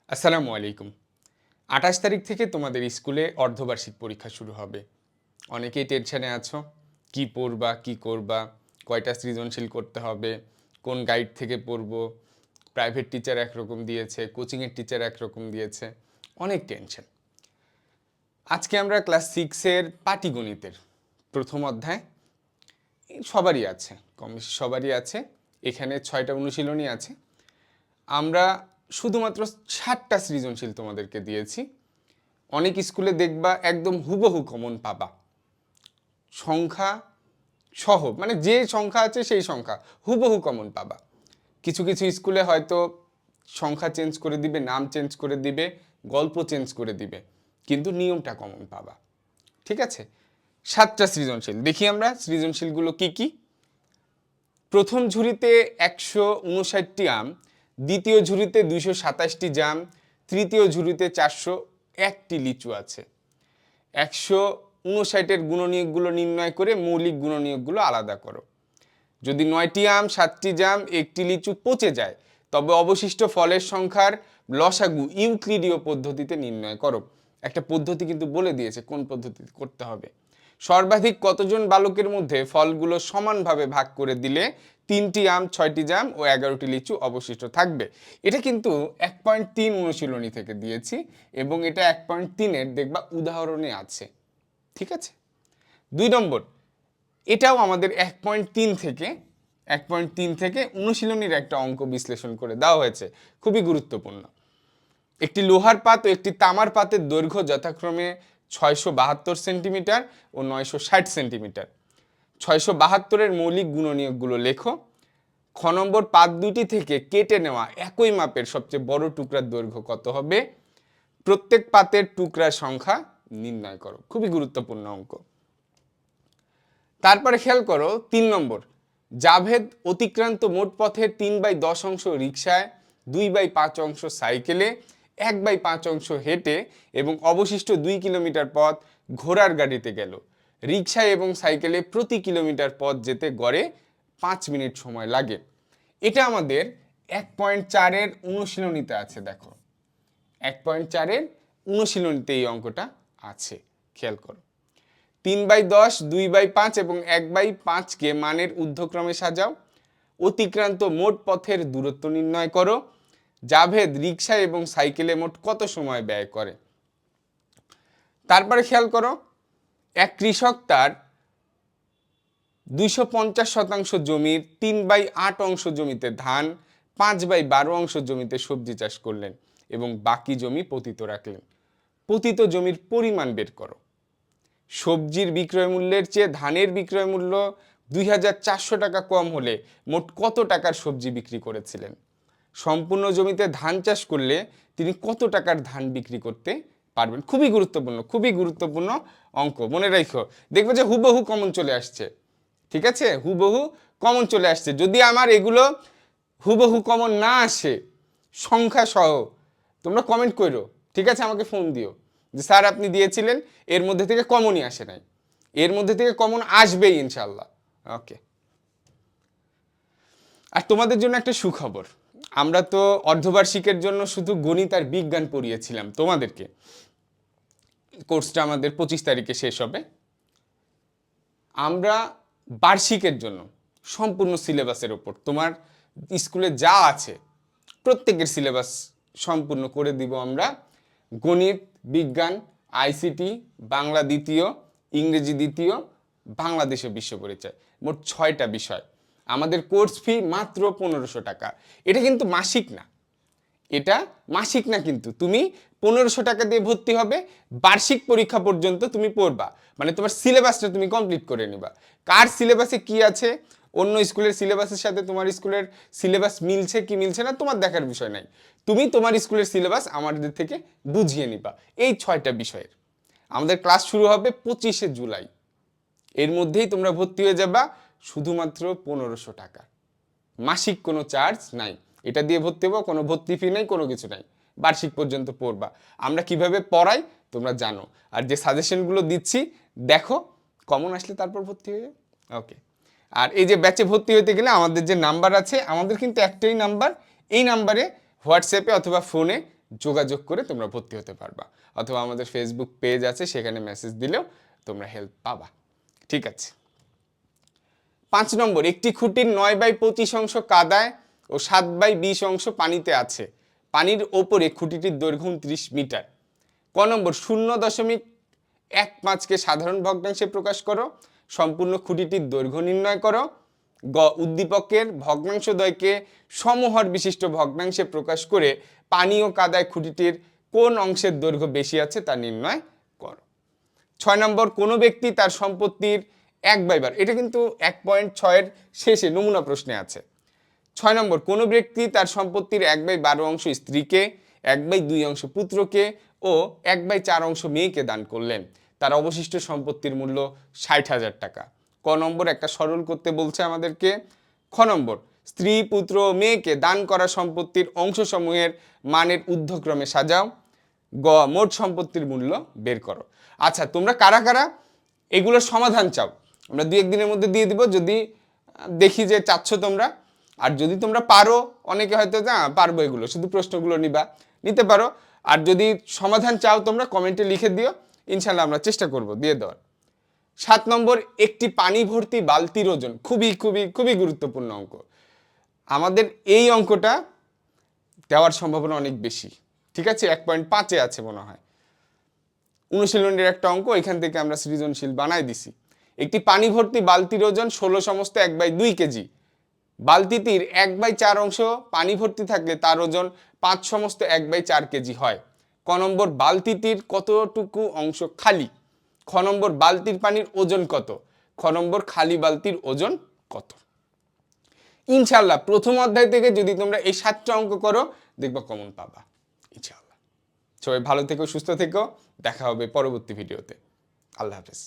আসসালামু আলাইকুম। ২৮ তারিখ থেকে তোমাদের স্কুলে অর্ধবার্ষিক পরীক্ষা শুরু হবে। অনেকেই টেনশনে আছো। কি পড়বা, কি করবা, কয়টা সৃজনশীল করতে হবে, কোন গাইড থেকে পড়বো, প্রাইভেট টিচার একরকম দিয়েছে, কোচিংয়ের টিচার একরকম দিয়েছে, অনেক টেনশন। আজকে আমরা ক্লাস 6-এর পাটিগণিতের প্রথম অধ্যায়, সবারই আছে, কম বেশি সবারই আছে। এখানে 6টা অনুশীলনী আছে। আমরা শুধুমাত্র 7টা সৃজনশীল তোমাদেরকে দিয়েছি। অনেক স্কুলে দেখবা একদম হুবহু কমন পাবা, সংখ্যা সহ, মানে যে সংখ্যা আছে সেই সংখ্যা হুবহু কমন পাবা। কিছু কিছু স্কুলে হয়তো সংখ্যা চেঞ্জ করে দিবে, নাম চেঞ্জ করে দিবে, গল্প চেঞ্জ করে দিবে, কিন্তু নিয়মটা কমন পাবা। ঠিক আছে? 7টা সৃজনশীল দেখি আমরা সৃজনশীলগুলো কি কি। প্রথম ঝুড়িতে 159টি আম, দ্বিতীয় ঝুড়িতে 227টি জাম, তৃতীয় ঝুড়িতে 401টি লিচু আছে। 159-এর গুণনীয়কগুলো নির্ণয় করে মৌলিক গুণনীয়কগুলো আলাদা করো। যদি 9টি আম, 7টি জাম, 1টি লিচু পচে যায়, তবে অবশিষ্ট ফলের সংখ্যার লসাগু ইউক্লিডীয় পদ্ধতিতে নির্ণয় করো। একটা পদ্ধতি কিন্তু বলে দিয়েছে কোন পদ্ধতিতে করতে হবে। সর্বাধিক কতজন বালকের মধ্যে ফলগুলো সমানভাবে ভাগ করে দিলে 3টি আম, 6টি জাম ও 11টি লিচু অবশিষ্ট থাকবে। এটা কিন্তু 1.3 অনুশীলনী থেকে দিয়েছি এবং এটা 1.3-এর দেখবা উদাহরণে আছে। ঠিক আছে? 2 নম্বর, এটাও আমাদের 1.3 থেকে অনুশীলনীর একটা অঙ্ক বিশ্লেষণ করে দেওয়া হয়েছে, খুবই গুরুত্বপূর্ণ। একটি লোহার পাত ও একটি তামার পাতের দৈর্ঘ্য যথাক্রমে 672 সেন্টিমিটার ও 960 সেন্টিমিটার। 672-এর মৌলিক গুণনীয়কগুলো লেখো। খ নম্বর, পাত দুটি থেকে কেটে নেওয়া একই মাপের সবচেয়ে বড় টুকরার দৈর্ঘ্য কত হবে? প্রত্যেক পাতের টুকরার সংখ্যা নির্ণয় করো। খুবই গুরুত্বপূর্ণ অঙ্ক। তারপরে খেয়াল করো 3 নম্বর, জাভেদ অতিক্রান্ত মোট পথের 3/10 অংশ রিকশায়, 2/5 অংশ সাইকেলে, 1/5 অংশ হেঁটে এবং অবশিষ্ট 2 কিলোমিটার পথ ঘোড়ার গাড়িতে গেল। রিকশায় এবং সাইকেলে প্রতি কিলোমিটার পথ যেতে গড়ে 5 মিনিট সময় লাগে। এটা আমাদের 1.4-এর অনুশীলনীতে আছে। দেখো 1.4-এর অনুশীলনীতে এই অঙ্কটা আছে, খেয়াল করো। 3/10, 2/5 এবং 1/5-কে মানের ঊর্ধ্বক্রমে সাজাও। অতিক্রান্ত মোট পথের দূরত্ব নির্ণয় করো। জাভেদ রিকশা এবং সাইকেলে মোট কত সময় ব্যয় করে? তারপরে খেয়াল করো, এক কৃষক তার 250% জমির 3/8 অংশ জমিতে ধান, 5/12 অংশ জমিতে সবজি চাষ করলেন এবং বাকি জমি পতিত রাখলেন। পতিত জমির পরিমাণ বের করো। সবজির বিক্রয় মূল্যের চেয়ে ধানের বিক্রয় মূল্য 2400 টাকা কম হলে মোট কত টাকার সবজি বিক্রি করেছিলেন? সম্পূর্ণ জমিতে ধান চাষ করলে তিনি কত টাকার ধান বিক্রি করতে পারবেন? খুবই গুরুত্বপূর্ণ, খুবই গুরুত্বপূর্ণ অঙ্ক, মনে রাখো। দেখবে যে হুবহু কমন চলে আসছে। ঠিক আছে? হুবহু কমন চলে আসছে। যদি আমার এগুলো হুবহু কমন না আসে, সংখ্যা সহ, তোমরা কমেন্ট করো। ঠিক আছে? আমাকে ফোন দিও যে স্যার আপনি দিয়েছিলেন, এর মধ্যে থেকে কমনই আসে নাই, এর মধ্যে থেকে কমন আসবেই ইনশাল্লাহ। ওকে। আর তোমাদের জন্য একটা সুখবর, আমরা তো অর্ধবার্ষিকের জন্য শুধু গণিত আর বিজ্ঞান পড়িয়েছিলাম তোমাদেরকে। কোর্সটা আমাদের 25 তারিখে শেষ হবে। আমরা বার্ষিকের জন্য সম্পূর্ণ সিলেবাসের ওপর তোমার স্কুলে যা আছে প্রত্যেকের সিলেবাস সম্পূর্ণ করে দিব আমরা। গণিত, বিজ্ঞান, আইসিটি, বাংলা দ্বিতীয়, ইংরেজি দ্বিতীয়, বাংলাদেশে বিশ্ব পরিচয়, মোট 6টা বিষয়। আমাদের কোর্স ফি মাত্র 1500 টাকা। এটা কিন্তু মাসিক না, এটা মাসিক না, কিন্তু তুমি 1500 টাকা দিয়ে ভর্তি হবে। বার্ষিক পরীক্ষা পর্যন্ত তুমি পড়বা, মানে তোমার সিলেবাসটা তুমি কমপ্লিট করে নিবা। কার সিলেবাসে কি আছে, অন্য স্কুলের সিলেবাসের সাথে তোমার স্কুলের সিলেবাস মিলছে কি মিলছে না তোমার দেখার বিষয় নাই। তুমি তোমার স্কুলের সিলেবাস আমাদের থেকে বুঝিয়ে নিবা এই 6টা বিষয়ের। আমাদের ক্লাস শুরু হবে 25শে জুলাই। এর মধ্যেই তোমরা ভর্তি হয়ে যাবা, শুধুমাত্র 1500 টাকা, মাসিক কোনো চার্জ নাই। এটা দিয়ে ভর্তি হবো, কোনো ভর্তি ফি নেই, কোনো কিছু নাই। বার্ষিক পর্যন্ত পড়বা। আমরা কিভাবে পড়াই তোমরা জানো, আর যে সাজেশনগুলো দিচ্ছি দেখো, কমন আসলে তারপর ভর্তি হয়ে যাও। ওকে। আর এই যে ব্যাচে ভর্তি হতে গেলে আমাদের যে নাম্বার আছে, আমাদের কিন্তু একটাই নাম্বার, এই নাম্বারে হোয়াটসঅ্যাপে অথবা ফোনে যোগাযোগ করে তোমরা ভর্তি হতে পারবা, অথবা আমাদের ফেসবুক পেজ আছে, সেখানে মেসেজ দিলেও তোমরা হেল্প পাবা। ঠিক আছে। 5 নম্বর, একটি খুঁটির 9/25 অংশ কাদায় ও 7/20 অংশ পানিতে আছে। পানির ওপরে খুঁটিটির দৈর্ঘ্য 29 মিটার। ক নম্বর, 0.15কে সাধারণ ভগ্নাংশে প্রকাশ করো। সম্পূর্ণ খুঁটিটির দৈর্ঘ্য নির্ণয় করো। গ, উদ্দীপকের ভগ্নাংশদ্বয়কে সমহর বিশিষ্ট ভগ্নাংশে প্রকাশ করে পানি ও কাদায় খুঁটিটির কোন অংশের দৈর্ঘ্য বেশি আছে তা নির্ণয় করো। 6 নম্বর, কোনো ব্যক্তি তার সম্পত্তির 1/12, এটা কিন্তু 1.6 এর শেষে নমুনা প্রশ্নে আছে। 6 নম্বর, কোনো ব্যক্তি তার সম্পত্তির 1/12 অংশ স্ত্রীকে, 1/2 অংশ পুত্রকে ও 1/4 অংশ মেয়েকে দান করলেন। তার অবশিষ্ট সম্পত্তির মূল্য 60,000 টাকা। ক নম্বর, একটা সরল করতে বলছে আমাদেরকে। খ নম্বর, স্ত্রী, পুত্র ও মেয়েকে দান করা সম্পত্তির অংশসমূহের মানের ঊর্ধ্বক্রমে সাজাও। গ, মোট সম্পত্তির মূল্য বের করো। আচ্ছা, তোমরা কারা কারা এগুলোর সমাধান চাও আমরা 2-1 দিনের মধ্যে দিয়ে দিব, যদি দেখি যে চাচ্ছ তোমরা। আর যদি তোমরা পারো, অনেকে হয়তো পারবো এগুলো, শুধু প্রশ্নগুলো নিতে পারো। আর যদি সমাধান চাও তোমরা কমেন্টে লিখে দিও, ইনশাল্লাহ আমরা চেষ্টা করব দিয়ে দেওয়ার। 7 নম্বর, একটি পানি ভর্তি বালতির ওজন। খুবই খুবই খুবই গুরুত্বপূর্ণ অঙ্ক। আমাদের এই অঙ্কটা দেওয়ার সম্ভাবনা অনেক বেশি। ঠিক আছে, 1.5-এ আছে মনে হয়। অনুশীলনের একটা অঙ্ক, এখান থেকে আমরা সৃজনশীল বানাই দিছি। একটি পানি ভর্তি বালতির ওজন 16/2 কেজি। বালতিটির 1/4 অংশ পানি ভর্তি থাকলে তার ওজন 5/1/4 কেজি হয়। ক নম্বর, বালতিটির কতটুকু অংশ খালি? খ নম্বর, বালতির পানির ওজন কত? খ নম্বর, খালি বালতির ওজন কত? ইনশাআল্লাহ প্রথম অধ্যায় থেকে যদি তোমরা এই 7টা অঙ্ক করো, দেখবা কমন পাবা ইনশাআল্লাহ। সবাই ভালো থেকো, সুস্থ থেকো, দেখা হবে পরবর্তী ভিডিওতে। আল্লাহ হাফেজ।